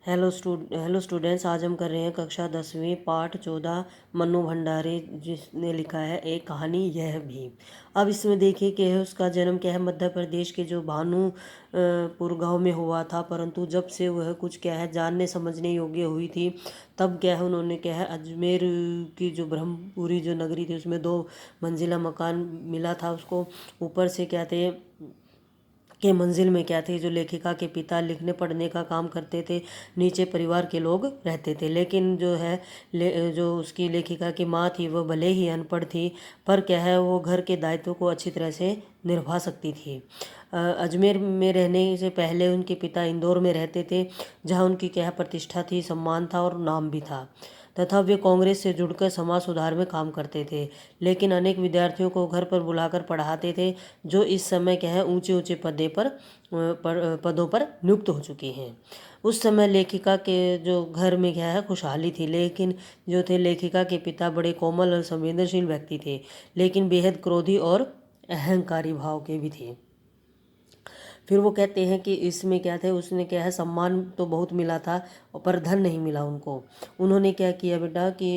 Hello students, आज हम कर रहे हैं कक्षा 10वीं पाठ 14 मन्नू भंडारे जिसने लिखा है एक कहानी यह भी। अब इसमें देखिए कि उसका जन्म क्या है मध्य प्रदेश के जो भानुपुर गांव में हुआ था, परंतु जब से वह कुछ क्या है जानने समझने योग्य हुई थी तब क्या है उन्होंने क्या है अजमेर की जो ब्रह्मपुरी जो नगरी थी उसमें 2 मंजिला मकान मिला था उसको। ऊपर से क्या थे के मंजिल में क्या थे जो लेखिका के पिता लिखने पढ़ने का काम करते थे, नीचे परिवार के लोग रहते थे। लेकिन जो है जो उसकी लेखिका की माँ थी वह भले ही अनपढ़ थी पर क्या है वो घर के दायित्व को अच्छी तरह से निभा सकती थी। अजमेर में रहने से पहले उनके पिता इंदौर में रहते थे, जहाँ उनकी क्या है प्रतिष्ठा थी, सम्मान था और नाम भी था, तथा वे कांग्रेस से जुड़कर समाज सुधार में काम करते थे। लेकिन अनेक विद्यार्थियों को घर पर बुलाकर पढ़ाते थे जो इस समय क्या है ऊंचे ऊंचे पदों पर नियुक्त हो चुके हैं। उस समय लेखिका के जो घर में क्या है खुशहाली थी, लेकिन जो थे लेखिका के पिता बड़े कोमल और संवेदनशील व्यक्ति थे, लेकिन बेहद क्रोधी और अहंकारी भाव के भी थे। फिर वो कहते हैं कि इसमें क्या थे उसने क्या है सम्मान तो बहुत मिला था पर धन नहीं मिला उनको। उन्होंने क्या किया बेटा कि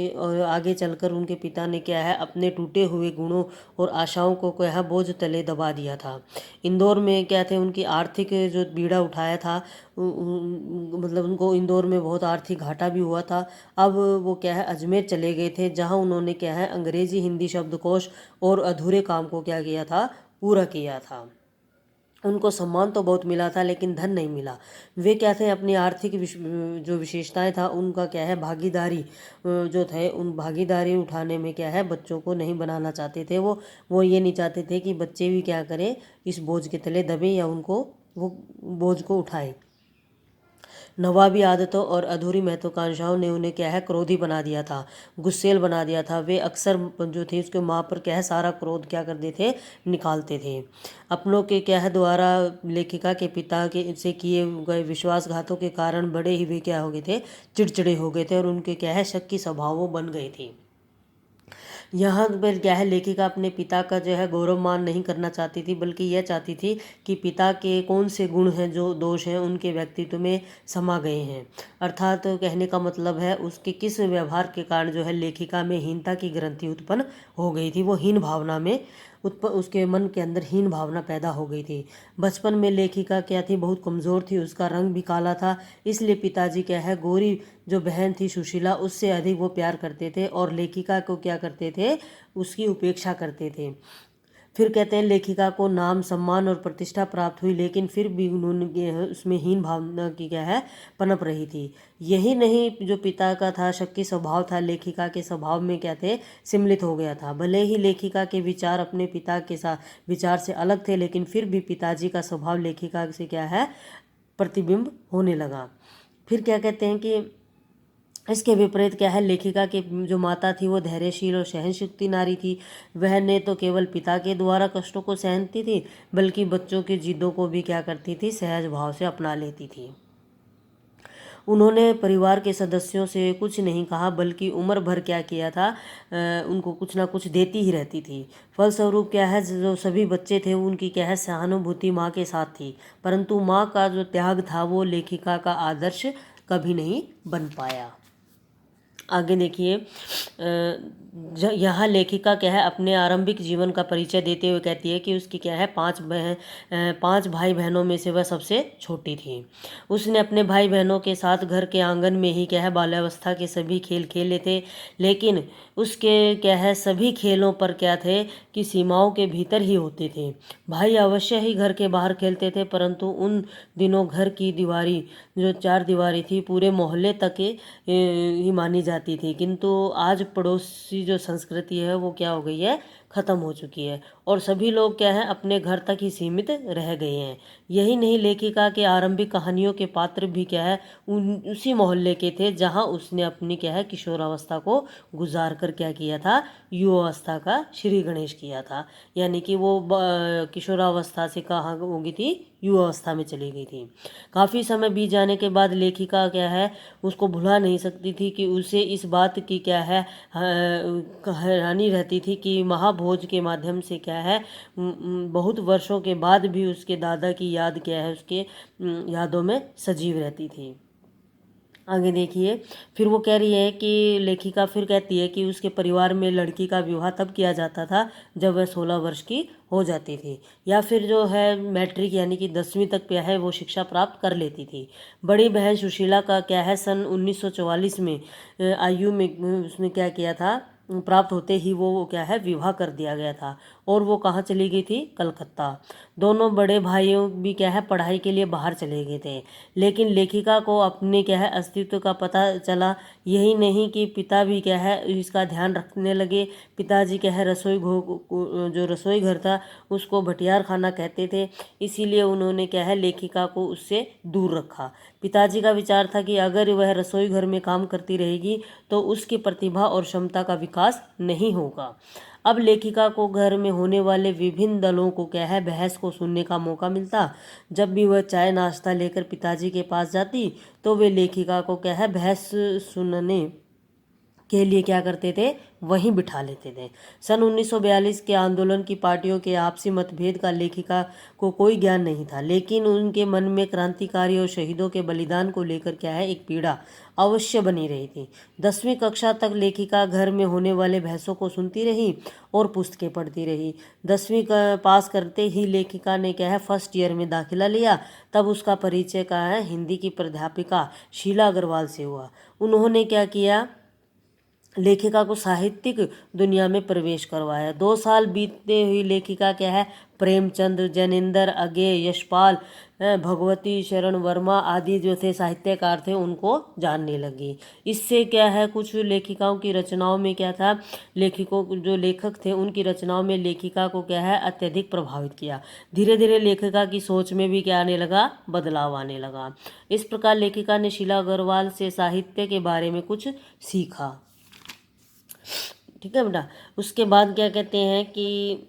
आगे चलकर उनके पिता ने क्या है अपने टूटे हुए गुणों और आशाओं को क्या है बोझ तले दबा दिया था। इंदौर में क्या थे उनकी आर्थिक जो बीड़ा उठाया था, मतलब उनको इंदौर में बहुत आर्थिक घाटा भी हुआ था। अब वो क्या है अजमेर चले गए थे, जहाँ उन्होंने क्या है अंग्रेजी हिंदी शब्दकोश और अधूरे काम को क्या किया था, पूरा किया था। उनको सम्मान तो बहुत मिला था लेकिन धन नहीं मिला। वे क्या थे अपनी आर्थिक जो विशेषताएं था उनका क्या है भागीदारी जो थे उन भागीदारी उठाने में क्या है बच्चों को नहीं बनाना चाहते थे। वो ये नहीं चाहते थे कि बच्चे भी क्या करें इस बोझ के तले दबे या उनको वो बोझ को उठाएं। नवाबी आदतों और अधूरी महत्वाकांक्षाओं ने उन्हें क्या है क्रोधी बना दिया था, गुस्सेल बना दिया था। वे अक्सर जो थे उसके माँ पर क्या है सारा क्रोध क्या करते थे, निकालते थे। अपनों के क्या है द्वारा लेखिका के पिता के से किए गए विश्वासघातों के कारण बड़े ही वे क्या हो गए थे, चिड़चिड़े हो गए थे और उनके क्या है शक की स्वभाव बन गए थे। यहाँ पर क्या है लेखिका अपने पिता का जो है गौरव मान नहीं करना चाहती थी, बल्कि यह चाहती थी कि पिता के कौन से गुण हैं जो दोष हैं उनके व्यक्तित्व में समा गए हैं। अर्थात कहने का मतलब है उसके किस व्यवहार के कारण जो है लेखिका में हीनता की ग्रंथि उत्पन्न हो गई थी, वो हीन भावना में उसके मन के अंदर हीन भावना पैदा हो गई थी। बचपन में लेखिका क्या थी, बहुत कमज़ोर थी, उसका रंग भी काला था, इसलिए पिताजी क्या है गोरी जो बहन थी सुशीला उससे अधिक वो प्यार करते थे और लेखिका को क्या करते थे, उसकी उपेक्षा करते थे। फिर कहते हैं लेखिका को नाम सम्मान और प्रतिष्ठा प्राप्त हुई, लेकिन फिर भी उन्होंने उसमें हीन भावना की क्या है पनप रही थी। यही नहीं जो पिता का था शक्की स्वभाव था, लेखिका के स्वभाव में क्या थे, सम्मिलित हो गया था। भले ही लेखिका के विचार अपने पिता के साथ विचार से अलग थे, लेकिन फिर भी पिताजी का स्वभाव लेखिका से क्या है प्रतिबिंब होने लगा। फिर क्या कहते हैं कि इसके विपरीत क्या है लेखिका की जो माता थी वो धैर्यशील और सहनशक्ति नारी थी। वह ने तो केवल पिता के द्वारा कष्टों को सहनती थी, बल्कि बच्चों की जिद्दों को भी क्या करती थी, सहज भाव से अपना लेती थी। उन्होंने परिवार के सदस्यों से कुछ नहीं कहा, बल्कि उम्र भर क्या किया था, उनको कुछ ना कुछ देती ही रहती थी। फलस्वरूप क्या है जो सभी बच्चे थे उनकी क्या है सहानुभूति माँ के साथ थी, परंतु माँ का जो त्याग था वो लेखिका का आदर्श कभी नहीं बन पाया। आगे देखिए, यहाँ लेखिका क्या है अपने आरंभिक जीवन का परिचय देते हुए कहती है कि उसकी क्या है 5 भाई बहनों में से वह सबसे छोटी थी। उसने अपने भाई बहनों के साथ घर के आंगन में ही क्या है बाल्यावस्था के सभी खेल खेले थे, लेकिन उसके क्या है सभी खेलों पर क्या थे कि सीमाओं के भीतर ही होते थे। भाई अवश्य ही घर के बाहर खेलते थे, परंतु उन दिनों घर की दीवारी जो 4 दीवारी थी पूरे मोहल्ले तक ही मानी जाती थी, किंतु आज पड़ोसी जो संस्कृति है वो क्या हो गई है, ख़त्म हो चुकी है और सभी लोग क्या है अपने घर तक ही सीमित रह गए हैं। यही नहीं, लेखिका के आरंभिक कहानियों के पात्र भी क्या है उसी मोहल्ले के थे जहां उसने अपनी क्या है किशोरावस्था को गुजार कर क्या किया था, युवावस्था का श्री गणेश किया था। यानी कि वो किशोरावस्था से कहाँ हो गई थी, युवावस्था में चली गई थी। काफ़ी समय बीत जाने के बाद लेखिका क्या है उसको भुला नहीं सकती थी कि उसे इस बात की क्या है हैरानी रहती थी कि महाभोज के माध्यम से क्या है बहुत वर्षों के बाद भी उसके दादा की याद क्या है उसके यादों में सजीव रहती थी। आगे देखिए, फिर वो कह रही है कि लेखिका फिर कहती है कि उसके परिवार में लड़की का विवाह तब किया जाता था जब वह 16 वर्ष की हो जाती थी, या फिर जो है मैट्रिक यानी कि 10वीं तक क्या है वो शिक्षा प्राप्त कर लेती थी। बड़ी बहन सुशीला का क्या है सन 1944 में आयु में उसने क्या किया था, प्राप्त होते ही वो क्या है विवाह कर दिया गया था, और वो कहाँ चली गई थी, कलकत्ता। दोनों बड़े भाइयों भी क्या है पढ़ाई के लिए बाहर चले गए थे, लेकिन लेखिका को अपने क्या है अस्तित्व का पता चला। यही नहीं कि पिता भी क्या है इसका ध्यान रखने लगे। पिताजी क्या है जो रसोई घर था उसको भटियार खाना कहते थे, इसीलिए उन्होंने क्या है लेखिका को उससे दूर रखा। पिताजी का विचार था कि अगर वह रसोई घर में काम करती रहेगी तो उसकी प्रतिभा और क्षमता का विकास नहीं होगा। अब लेखिका को घर में होने वाले विभिन्न दलों को क्या है बहस को सुनने का मौका मिलता। जब भी वह चाय नाश्ता लेकर पिताजी के पास जाती तो वे लेखिका को क्या है बहस सुनने के लिए क्या करते थे, वहीं बिठा लेते थे। सन 1942 के आंदोलन की पार्टियों के आपसी मतभेद का लेखिका को कोई ज्ञान नहीं था, लेकिन उनके मन में क्रांतिकारी और शहीदों के बलिदान को लेकर क्या है एक पीड़ा अवश्य बनी रही थी। 10वीं कक्षा तक लेखिका घर में होने वाले बहसों को सुनती रही और पुस्तकें पढ़ती रही। 10वीं पास करते ही लेखिका ने क्या है फर्स्ट ईयर में दाखिला लिया। तब उसका परिचय क्या है हिंदी की प्राध्यापिका शीला अग्रवाल से हुआ। उन्होंने क्या किया, लेखिका को साहित्यिक दुनिया में प्रवेश करवाया। 2 साल बीतते हुई लेखिका क्या है प्रेमचंद, जैनेन्द्र अगे, यशपाल, भगवती शरण वर्मा आदि जो थे साहित्यकार थे उनको जानने लगी। इससे क्या है कुछ लेखिकाओं की रचनाओं में क्या था, लेखकों जो लेखक थे उनकी रचनाओं में लेखिका को क्या है अत्यधिक प्रभावित किया। धीरे धीरे लेखिका की सोच में भी क्या आने लगा, बदलाव आने लगा। इस प्रकार लेखिका ने शीला अग्रवाल से साहित्य के बारे में कुछ सीखा। ठीक है बेटा। उसके बाद क्या कहते हैं कि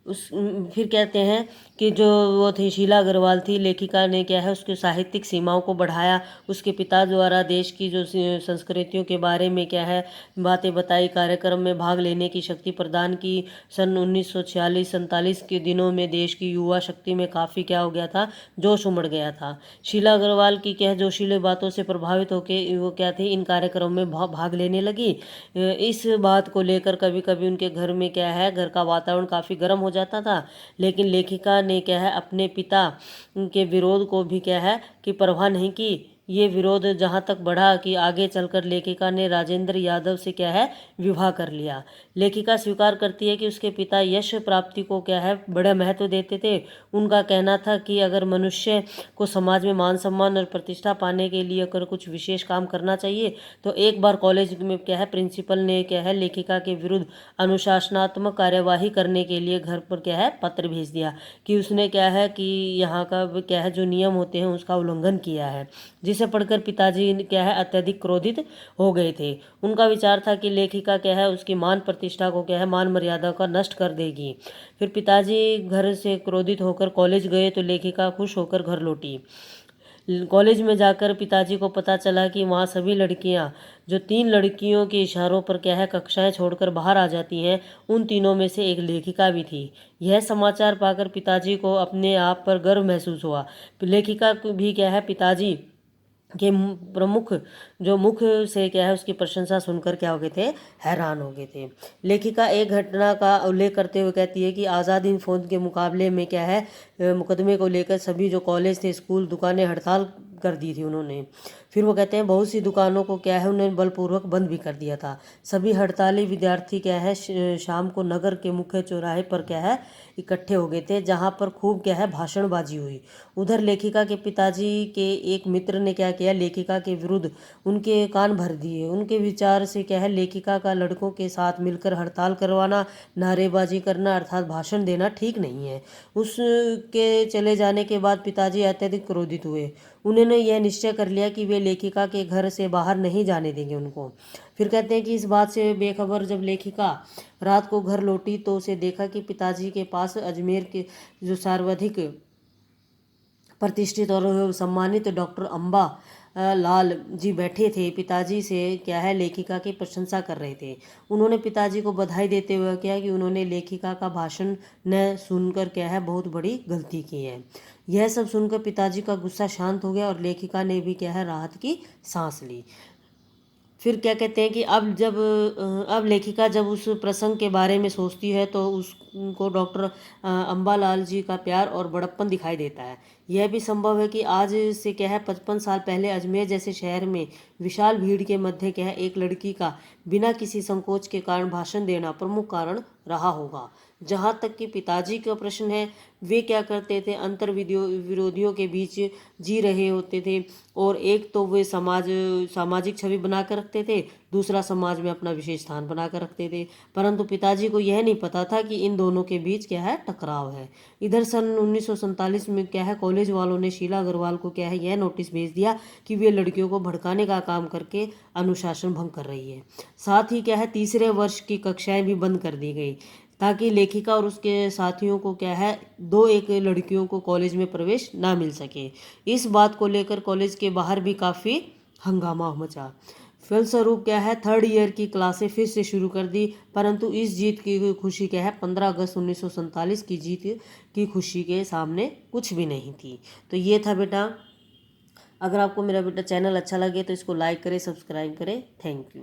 फिर कहते हैं कि जो वो थी शीला अग्रवाल थी, लेखिका ने क्या है उसकी साहित्यिक सीमाओं को बढ़ाया। उसके पिता द्वारा देश की जो संस्कृतियों के बारे में क्या है बातें बताई, कार्यक्रम में भाग लेने की शक्ति प्रदान की। सन 1946-47 के दिनों में देश की युवा शक्ति में काफ़ी क्या हो गया था, जोश उमड़ गया था। शीला अग्रवाल की क्या जोशीले बातों से प्रभावित होकर वो क्या थी इन कार्यक्रम में भाग लेने लगी। इस बात को लेकर कभी कभी उनके घर में क्या है घर का वातावरण काफ़ी गर्म हो जाता था, लेकिन लेखिका ने क्या है अपने पिता के विरोध को भी क्या है कि परवाह नहीं की। ये विरोध जहाँ तक बढ़ा कि आगे चलकर लेखिका ने राजेंद्र यादव से क्या है विवाह कर लिया। लेखिका स्वीकार करती है कि उसके पिता यश प्राप्ति को क्या है बड़ा महत्व देते थे। उनका कहना था कि अगर मनुष्य को समाज में मान सम्मान और प्रतिष्ठा पाने के लिए अगर कुछ विशेष काम करना चाहिए तो एक बार कॉलेज में क्या है प्रिंसिपल ने क्या है लेखिका के विरुद्ध अनुशासनात्मक कार्यवाही करने के लिए घर पर क्या है पत्र भेज दिया कि उसने क्या है कि यहाँ का क्या है जो नियम होते हैं उसका उल्लंघन किया है, जिसे पढ़कर पिताजी क्या है अत्यधिक क्रोधित हो गए थे। उनका विचार था कि लेखिका क्या है उसकी मान प्रतिष्ठा को क्या है मान मर्यादा का नष्ट कर देगी। फिर पिताजी घर से क्रोधित होकर कॉलेज गए तो लेखिका खुश होकर घर लौटी। कॉलेज में जाकर पिताजी को पता चला कि वहाँ सभी लड़कियाँ जो 3 लड़कियों के इशारों पर क्या है कक्षाएं छोड़कर बाहर आ जाती हैं, उन तीनों में से एक लेखिका भी थी। यह समाचार पाकर पिताजी को अपने आप पर गर्व महसूस हुआ। लेखिका भी क्या है पिताजी के प्रमुख जो मुख से क्या है उसकी प्रशंसा सुनकर क्या हो गए थे, हैरान हो गए थे। लेखिका एक घटना का उल्लेख करते हुए कहती है कि आज़ाद हिंद फौज के मुकाबले में क्या है मुकदमे को लेकर सभी जो कॉलेज थे, स्कूल, दुकानें हड़ताल कर दी थी उन्होंने। फिर वो कहते हैं बहुत सी दुकानों को क्या है उन्होंने बलपूर्वक बंद भी कर दिया था। सभी हड़ताली विद्यार्थी क्या है शाम को नगर के मुख्य चौराहे पर क्या है इकट्ठे हो गए थे, जहाँ पर खूब क्या है भाषणबाजी हुई। उधर लेखिका के पिताजी के एक मित्र ने क्या किया, लेखिका के विरुद्ध उनके कान भर दिए। उनके विचार से क्या है लेखिका का लड़कों के साथ मिलकर हड़ताल करवाना, नारेबाजी करना अर्थात भाषण देना ठीक नहीं है। उसके चले जाने के बाद पिताजी अत्यधिक क्रोधित हुए। उन्होंने यह निश्चय कर लिया कि वे लेखिका के घर से बाहर नहीं जाने देंगे उनको। फिर कहते हैं कि इस बात से बेखबर जब लेखिका रात को घर लौटी तो उसे देखा कि पिताजी के पास अजमेर के जो सर्वाधिक प्रतिष्ठित और सम्मानित डॉक्टर अम्बा लाल जी बैठे थे। पिताजी से क्या है लेखिका की प्रशंसा कर रहे थे। उन्होंने पिताजी को बधाई देते हुए क्या कि उन्होंने लेखिका का भाषण न सुनकर क्या है बहुत बड़ी गलती की है। यह सब सुनकर पिताजी का गुस्सा शांत हो गया और लेखिका ने भी क्या है राहत की सांस ली। फिर क्या कहते हैं कि अब लेखिका जब उस प्रसंग के बारे में सोचती है तो उसको डॉक्टर अम्बालाल जी का प्यार और बड़प्पन दिखाई देता है। यह भी संभव है कि आज से क्या है 55 साल पहले अजमेर जैसे शहर में विशाल भीड़ के मध्य क्या है एक लड़की का बिना किसी संकोच के कारण भाषण देना प्रमुख कारण रहा होगा। जहाँ तक कि पिताजी का प्रश्न है, वे क्या करते थे, अंतर विरोधियों के बीच जी रहे होते थे और एक तो वे सामाजिक छवि बनाकर रखते थे, दूसरा समाज में अपना विशेष स्थान बनाकर रखते थे। परंतु पिताजी को यह नहीं पता था कि इन दोनों के बीच क्या है टकराव है। इधर सन 1947 में क्या है कॉलेज वालों ने शीला अग्रवाल को क्या है यह नोटिस भेज दिया कि वे लड़कियों को भड़काने का काम करके अनुशासन भंग कर रही है। साथ ही क्या है तीसरे वर्ष की कक्षाएं भी बंद कर दी गई ताकि लेखिका और उसके साथियों को क्या है दो एक लड़कियों को कॉलेज में प्रवेश ना मिल सके। इस बात को लेकर कॉलेज के बाहर भी काफ़ी हंगामा मचा। फलस्वरूप क्या है थर्ड ईयर की क्लासें फिर से शुरू कर दी, परंतु इस जीत की खुशी क्या है 15 अगस्त 1947 की जीत की खुशी के सामने कुछ भी नहीं थी। तो ये था बेटा। अगर आपको मेरा बेटा चैनल अच्छा लगे तो इसको लाइक करें, सब्सक्राइब करें। Thank you.